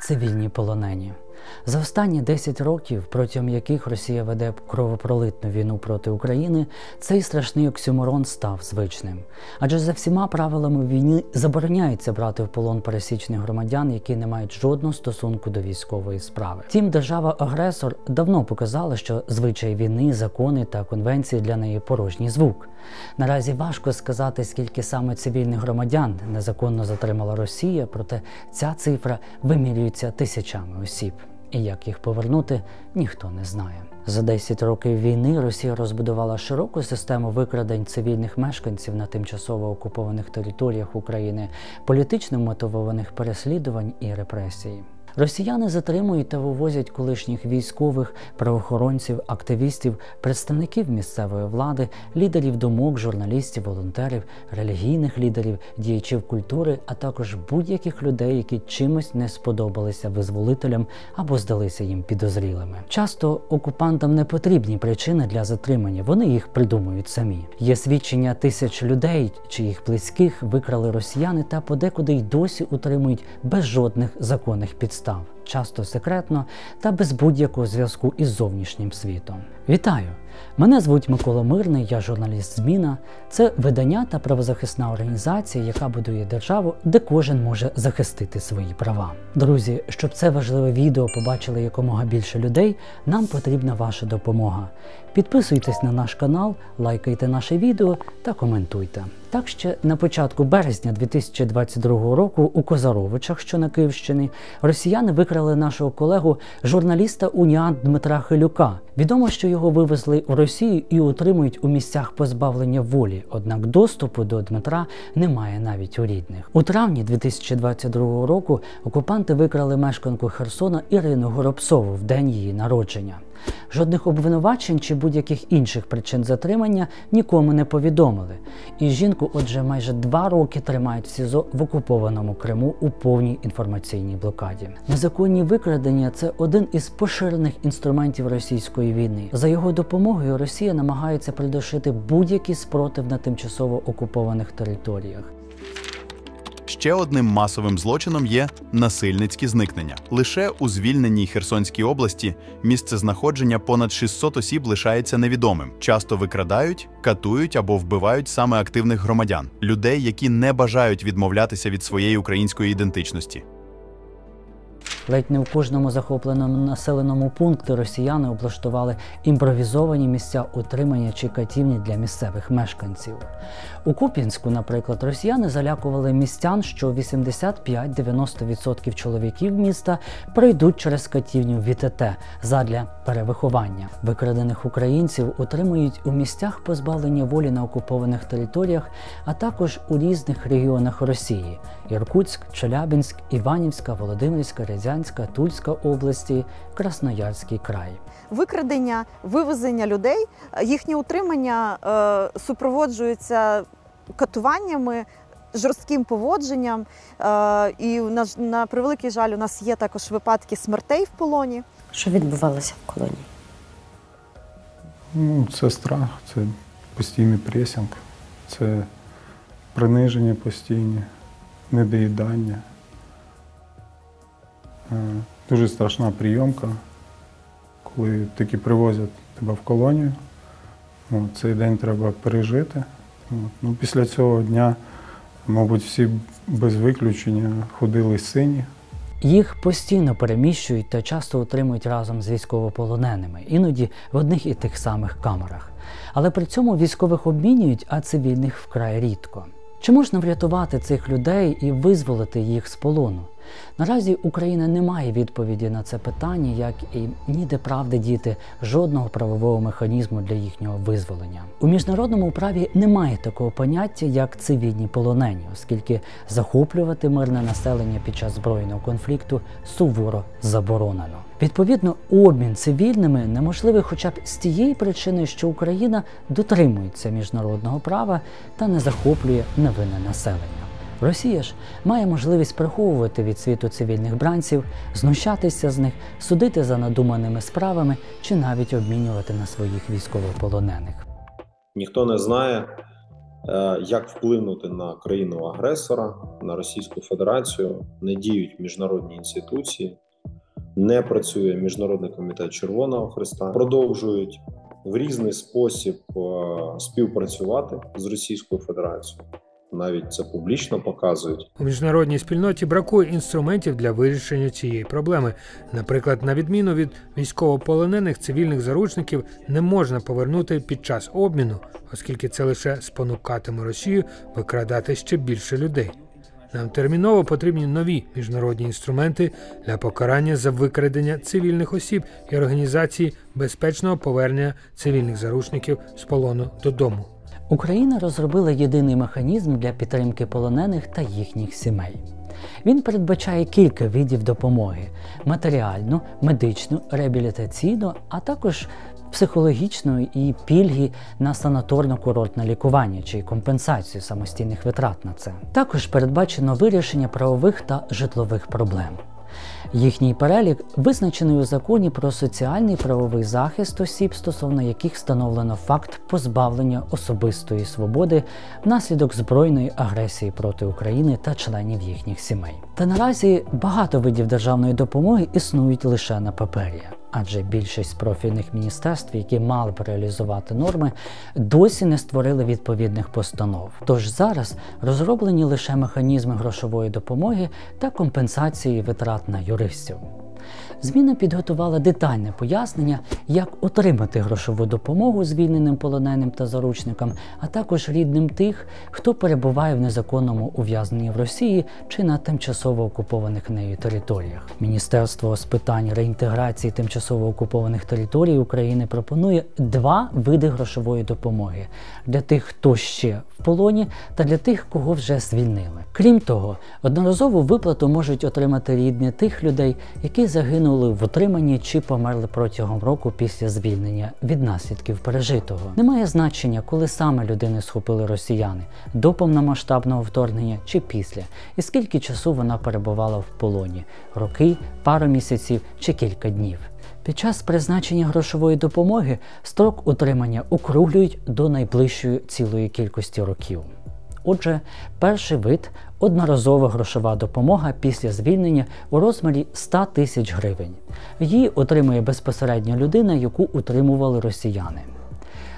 цивільні полонені. За останні 10 років, протягом яких Росія веде кровопролитну війну проти України, цей страшний оксюморон став звичним. Адже за всіма правилами війни забороняється брати в полон пересічних громадян, які не мають жодного стосунку до військової справи. Втім, держава-агресор давно показала, що звичаї війни, закони та конвенції для неї порожній звук. Наразі важко сказати, скільки саме цивільних громадян незаконно затримала Росія, проте ця цифра вимірюється тисячами осіб. І як їх повернути, ніхто не знає. За 10 років війни Росія розбудувала широку систему викрадень цивільних мешканців на тимчасово окупованих територіях України, політично мотивованих переслідувань і репресій. Росіяни затримують та вивозять колишніх військових, правоохоронців, активістів, представників місцевої влади, лідерів думок, журналістів, волонтерів, релігійних лідерів, діячів культури, а також будь-яких людей, які чимось не сподобалися визволителям або здалися їм підозрілими. Часто окупантам не потрібні причини для затримання, вони їх придумують самі. Є свідчення тисяч людей, чиїх близьких викрали росіяни та подекуди й досі утримують без жодних законних підстав. Часто секретно та без будь-якого зв'язку із зовнішнім світом. Вітаю! Мене звуть Микола Мирний, я журналіст «Зміна». Це видання та правозахисна організація, яка будує державу, де кожен може захистити свої права. Друзі, щоб це важливе відео побачили якомога більше людей, нам потрібна ваша допомога. Підписуйтесь на наш канал, лайкайте наше відео та коментуйте. Так, ще на початку березня 2022 року у Козаровичах, що на Київщині, росіяни викрали нашого колегу, журналіста УНІАН Дмитра Хилюка. Відомо, що його вивезли у Росію і утримують у місцях позбавлення волі, однак доступу до Дмитра немає навіть у рідних. У травні 2022 року окупанти викрали мешканку Херсона Ірину Горобцову в день її народження. Жодних обвинувачень чи будь-яких інших причин затримання нікому не повідомили. І жінку, отже, майже 2 роки тримають в СІЗО в окупованому Криму у повній інформаційній блокаді. Незаконні викрадення – це один із поширених інструментів російської війни. За його допомогою Росія намагається придушити будь-який спротив на тимчасово окупованих територіях. Ще одним масовим злочином є насильницькі зникнення. Лише у звільненій Херсонській області місцезнаходження понад 600 осіб лишається невідомим. Часто викрадають, катують або вбивають саме активних громадян – людей, які не бажають відмовлятися від своєї української ідентичності. Ледь не в кожному захопленому населеному пункті росіяни облаштували імпровізовані місця утримання чи катівні для місцевих мешканців. У Куп'янську, наприклад, росіяни залякували містян, що 85–90% чоловіків міста пройдуть через катівню ВТТ задля перевиховання. Викрадених українців утримують у місцях позбавлення волі на окупованих територіях, а також у різних регіонах Росії – Іркутськ, Челябинськ, Іванівська, Володимирська, Рязанська, Тульська області, Красноярський край. Викрадення, вивезення людей, їхнє утримання супроводжується катуваннями, жорстким поводженням. І на превеликий жаль, у нас є також випадки смертей в полоні. Що відбувалося в колонії? Це страх, це постійний пресинг, це приниження постійне, недоїдання. Дуже страшна прийомка, коли таки привозять тебе в колонію. Цей день треба пережити. Після цього дня, мабуть, всі без виключення ходили сині. Їх постійно переміщують та часто утримують разом з військовополоненими, іноді в одних і тих самих камерах. Але при цьому військових обмінюють, а цивільних вкрай рідко. Чи можна врятувати цих людей і визволити їх з полону? Наразі Україна не має відповіді на це питання, як і ніде правди діти жодного правового механізму для їхнього визволення. У міжнародному праві немає такого поняття, як цивільні полонені, оскільки захоплювати мирне населення під час збройного конфлікту суворо заборонено. Відповідно, обмін цивільними неможливий хоча б з тієї причини, що Україна дотримується міжнародного права та не захоплює невинне населення. Росія ж має можливість приховувати від світу цивільних бранців, знущатися з них, судити за надуманими справами чи навіть обмінювати на своїх військовополонених. Ніхто не знає, як вплинути на країну-агресора, на Російську Федерацію. Не діють міжнародні інституції, не працює Міжнародний комітет Червоного Хреста. Продовжують в різний спосіб співпрацювати з Російською Федерацією. Навіть це публічно показують. У міжнародній спільноті бракує інструментів для вирішення цієї проблеми. Наприклад, на відміну від військовополонених, цивільних заручників не можна повернути під час обміну, оскільки це лише спонукатиме Росію викрадати ще більше людей. Нам терміново потрібні нові міжнародні інструменти для покарання за викрадення цивільних осіб і організації безпечного повернення цивільних заручників з полону додому. Україна розробила єдиний механізм для підтримки полонених та їхніх сімей. Він передбачає кілька видів допомоги – матеріальну, медичну, реабілітаційну, а також психологічну і пільги на санаторно-курортне лікування чи компенсацію самостійних витрат на це. Також передбачено вирішення правових та житлових проблем. Їхній перелік визначений у Законі про соціальний і правовий захист осіб, стосовно яких встановлено факт позбавлення особистої свободи внаслідок збройної агресії проти України та членів їхніх сімей. Та наразі багато видів державної допомоги існують лише на папері, адже більшість профільних міністерств, які мали б реалізувати норми, досі не створили відповідних постанов. Тож зараз розроблені лише механізми грошової допомоги та компенсації витрат на юристів. Зміна підготувала детальне пояснення, як отримати грошову допомогу звільненим полоненим та заручникам, а також рідним тих, хто перебуває в незаконному ув'язненні в Росії чи на тимчасово окупованих нею територіях. Міністерство з питань реінтеграції тимчасово окупованих територій України пропонує два види грошової допомоги – для тих, хто ще в полоні, та для тих, кого вже звільнили. Крім того, одноразову виплату можуть отримати рідні тих людей, які загинули в утриманні чи померли протягом року після звільнення від наслідків пережитого. Немає значення, коли саме людини схопили росіяни – до повномасштабного вторгнення чи після, і скільки часу вона перебувала в полоні – роки, пару місяців чи кілька днів. Під час призначення грошової допомоги строк утримання округлюють до найближчої цілої кількості років. Отже, перший вид – одноразова грошова допомога після звільнення у розмірі 100 тисяч гривень. Її отримує безпосередньо людина, яку утримували росіяни.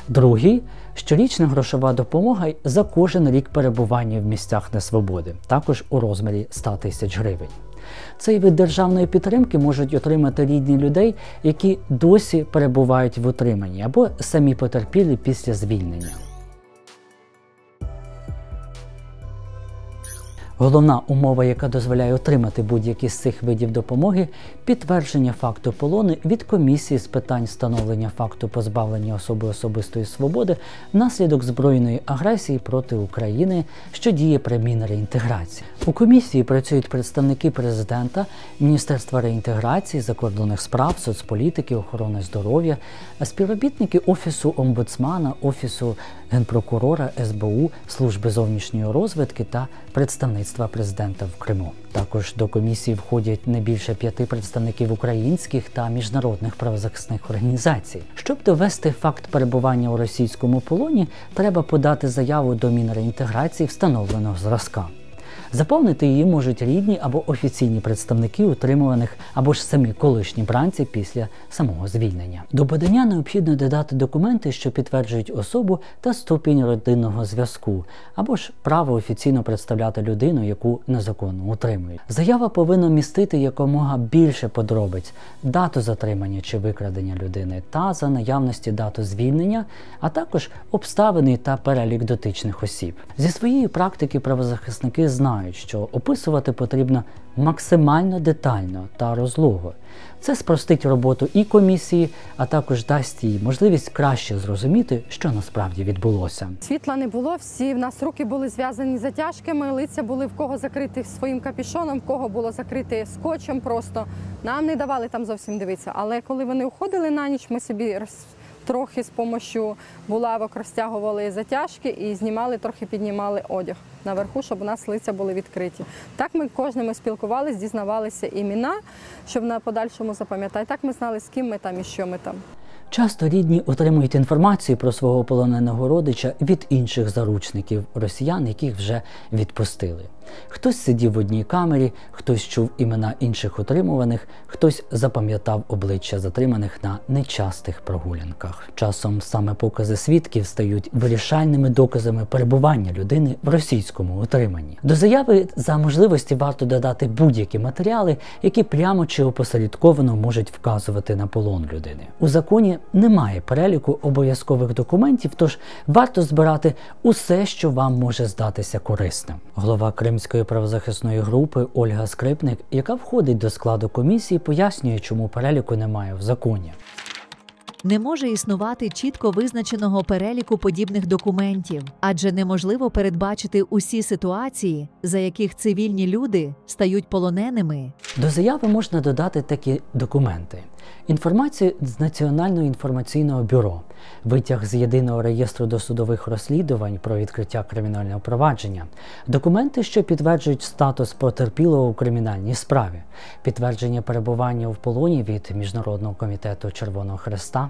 Другий – щорічна грошова допомога за кожен рік перебування в місцях несвободи, також у розмірі 100 тисяч гривень. Цей вид державної підтримки можуть отримати рідні людей, які досі перебувають в утриманні або самі потерпілі після звільнення. Головна умова, яка дозволяє отримати будь-які з цих видів допомоги – підтвердження факту полону від комісії з питань встановлення факту позбавлення особи особистої свободи внаслідок збройної агресії проти України, що діє при Мінреінтеграції. У комісії працюють представники президента, Міністерства реінтеграції, закордонних справ, соцполітики, охорони здоров'я, співробітники Офісу омбудсмана, Офісу Генпрокурора, СБУ, Служби зовнішньої розвідки та представництва президента в Криму. Також до комісії входять не більше 5 представників українських та міжнародних правозахисних організацій. Щоб довести факт перебування у російському полоні, треба подати заяву до Мінреінтеграції встановленого зразка. Заповнити її можуть рідні або офіційні представники утримуваних або ж самі колишні бранці після самого звільнення. До подання необхідно додати документи, що підтверджують особу та ступінь родинного зв'язку, або ж право офіційно представляти людину, яку незаконно утримують. Заява повинна містити якомога більше подробиць – дату затримання чи викрадення людини та, за наявності, дату звільнення, а також обставини та перелік дотичних осіб. Зі своєї практики правозахисники знають, що описувати потрібно максимально детально та розлого. Це спростить роботу і комісії, а також дасть їй можливість краще зрозуміти, що насправді відбулося. Світла не було, всі в нас руки були зв'язані затяжками, лиця були в кого закриті своїм капюшоном, в кого було закрите скотчем просто. Нам не давали там зовсім дивитися, але коли вони уходили на ніч, ми собі трохи з допомогою булавок розтягували затяжки і знімали, трохи піднімали одяг наверху, щоб у нас лиця були відкриті. Так ми кожним спілкувалися, дізнавалися імена, щоб на подальшому запам'ятати. Так ми знали, з ким ми там і що ми там. Часто рідні отримують інформацію про свого полоненого родича від інших заручників росіян, яких вже відпустили. Хтось сидів в одній камері, хтось чув імена інших утримуваних, хтось запам'ятав обличчя затриманих на нечастих прогулянках. Часом саме покази свідків стають вирішальними доказами перебування людини в російському утриманні. До заяви за можливості варто додати будь-які матеріали, які прямо чи опосередковано можуть вказувати на полон людини. У законі немає переліку обов'язкових документів, тож варто збирати усе, що вам може здатися корисним. Голова Кримської правозахисної групи Ольга Скрипник, яка входить до складу комісії, пояснює, чому переліку немає в законі. Не може існувати чітко визначеного переліку подібних документів, адже неможливо передбачити усі ситуації, за яких цивільні люди стають полоненими. До заяви можна додати такі документи: інформацію з Національного інформаційного бюро, витяг з Єдиного реєстру досудових розслідувань про відкриття кримінального провадження, документи, що підтверджують статус потерпілого у кримінальній справі, підтвердження перебування в полоні від Міжнародного комітету Червоного Хреста,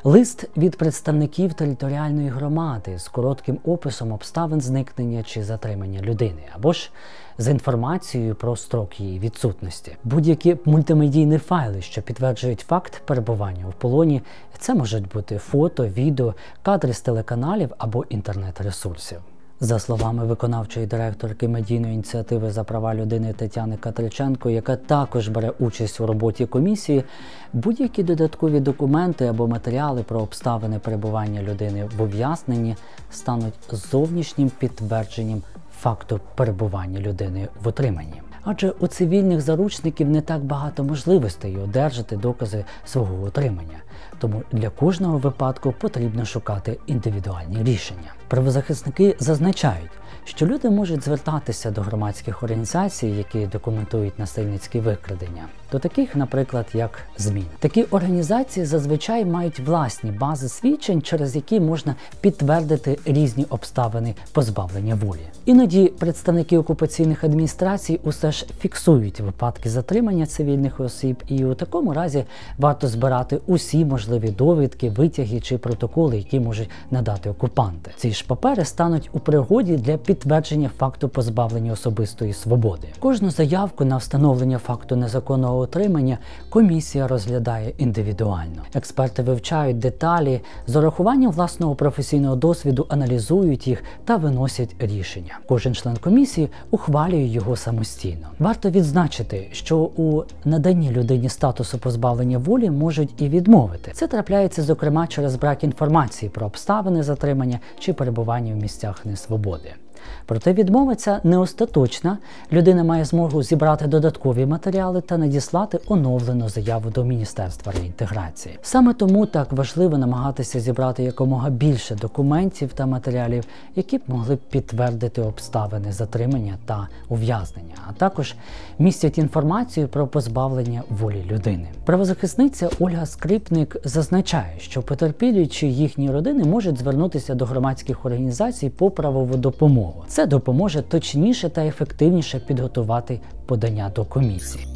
лист від представників територіальної громади з коротким описом обставин зникнення чи затримання людини, або ж з інформацією про строк її відсутності. Будь-які мультимедійні файли, що підтверджують факт перебування в полоні, це можуть бути фото, відео, кадри з телеканалів або інтернет-ресурсів. За словами виконавчої директорки медійної ініціативи за права людини Тетяни Катриченко, яка також бере участь у роботі комісії, будь-які додаткові документи або матеріали про обставини перебування людини в ув'язненні стануть зовнішнім підтвердженням факту перебування людини в утриманні. Адже у цивільних заручників не так багато можливостей одержати докази свого утримання. Тому для кожного випадку потрібно шукати індивідуальні рішення. Правозахисники зазначають, що люди можуть звертатися до громадських організацій, які документують насильницькі викрадення, до таких, наприклад, як ЗМІ. Такі організації зазвичай мають власні бази свідчень, через які можна підтвердити різні обставини позбавлення волі. Іноді представники окупаційних адміністрацій усе ж фіксують випадки затримання цивільних осіб, і у такому разі варто збирати усі можливі довідки, витяги чи протоколи, які можуть надати окупанти. Ці ж папери стануть у пригоді для підтвердження факту позбавлення особистої свободи. Кожну заявку на встановлення факту незаконного утримання комісія розглядає індивідуально. Експерти вивчають деталі, з урахуванням власного професійного досвіду аналізують їх та виносять рішення. Кожен член комісії ухвалює його самостійно. Варто відзначити, що у наданні людині статусу позбавлення волі можуть і відмовити. Це трапляється, зокрема, через брак інформації про обставини затримання чи перебування в місцях несвободи. Проте відмова ця не остаточна, людина має змогу зібрати додаткові матеріали та надіслати оновлену заяву до Міністерства реінтеграції. Саме тому так важливо намагатися зібрати якомога більше документів та матеріалів, які б могли підтвердити обставини затримання та ув'язнення, а також містять інформацію про позбавлення волі людини. Правозахисниця Ольга Скрипник зазначає, що потерпілі чи їхні родини можуть звернутися до громадських організацій по правову допомогу. Це допоможе точніше та ефективніше підготувати подання до комісії.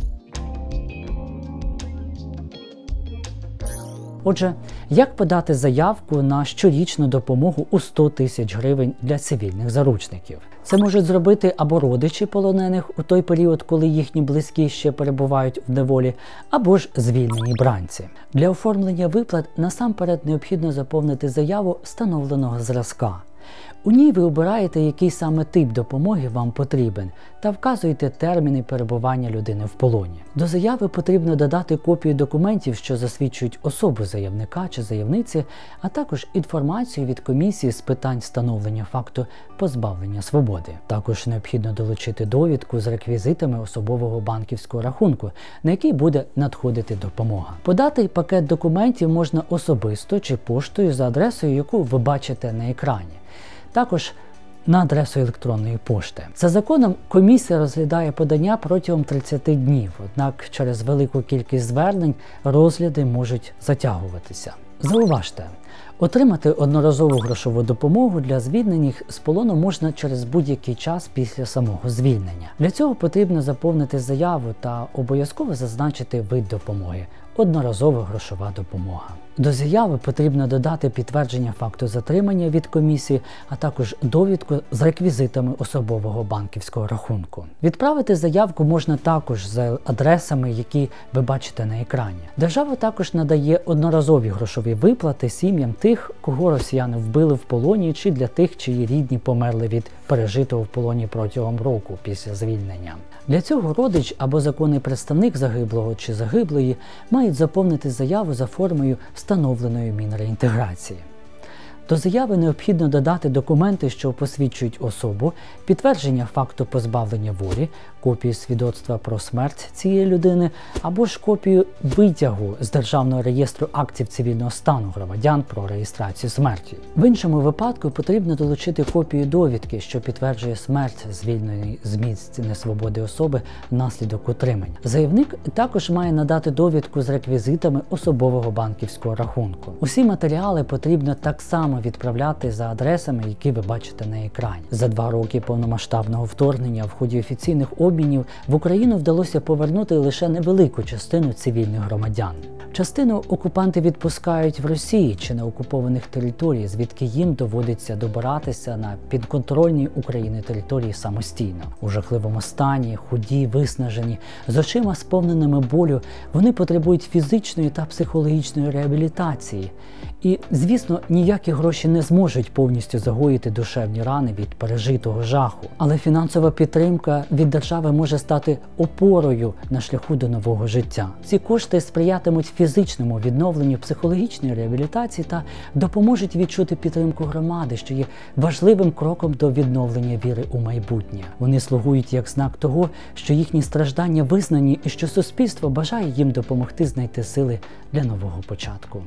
Отже, як подати заявку на щорічну допомогу у 100 тисяч гривень для цивільних заручників? Це можуть зробити або родичі полонених у той період, коли їхні близькі ще перебувають в неволі, або ж звільнені бранці. Для оформлення виплат насамперед необхідно заповнити заяву встановленого зразка. У ній ви обираєте, який саме тип допомоги вам потрібен, та вказуєте терміни перебування людини в полоні. До заяви потрібно додати копію документів, що засвідчують особу заявника чи заявниці, а також інформацію від комісії з питань встановлення факту позбавлення свободи. Також необхідно долучити довідку з реквізитами особового банківського рахунку, на який буде надходити допомога. Подати пакет документів можна особисто чи поштою за адресою, яку ви бачите на екрані. Також на адресу електронної пошти. За законом, комісія розглядає подання протягом 30 днів, однак через велику кількість звернень розгляди можуть затягуватися. Зауважте, Отримати одноразову грошову допомогу для звільнених з полону можна через будь-який час після самого звільнення. Для цього потрібно заповнити заяву та обов'язково зазначити вид допомоги – одноразова грошова допомога. До заяви потрібно додати підтвердження факту затримання від комісії, а також довідку з реквізитами особового банківського рахунку. Відправити заявку можна також за адресами, які ви бачите на екрані. Держава також надає одноразові грошові виплати сім'ям тих, кого росіяни вбили в полоні, чи для тих, чиї рідні померли від пережитого в полоні протягом року після звільнення. Для цього родич або законний представник загиблого чи загиблої мають заповнити заяву за формою встановленої Мінреінтеграції. До заяви необхідно додати документи, що посвідчують особу, підтвердження факту позбавлення волі, копію свідоцтва про смерть цієї людини або ж копію витягу з Державного реєстру актів цивільного стану громадян про реєстрацію смерті. В іншому випадку потрібно долучити копію довідки, що підтверджує смерть звільненої з місць несвободи особи внаслідок утримання. Заявник також має надати довідку з реквізитами особового банківського рахунку. Усі матеріали потрібно так само відправляти за адресами, які ви бачите на екрані. За 2 роки повномасштабного вторгнення в ході офіційних обмінів в Україну вдалося повернути лише невелику частину цивільних громадян. Частину окупанти відпускають в Росії чи на окупованих територіях, звідки їм доводиться добиратися на підконтрольні Україні території самостійно. У жахливому стані, худі, виснажені, з очима сповненими болю, вони потребують фізичної та психологічної реабілітації. І, звісно, ніякі гроші не зможуть повністю загоїти душевні рани від пережитого жаху. Але фінансова підтримка від держави може стати опорою на шляху до нового життя. Ці кошти сприятимуть фізичному відновленню, психологічної реабілітації та допоможуть відчути підтримку громади, що є важливим кроком до відновлення віри у майбутнє. Вони слугують як знак того, що їхні страждання визнані і що суспільство бажає їм допомогти знайти сили для нового початку.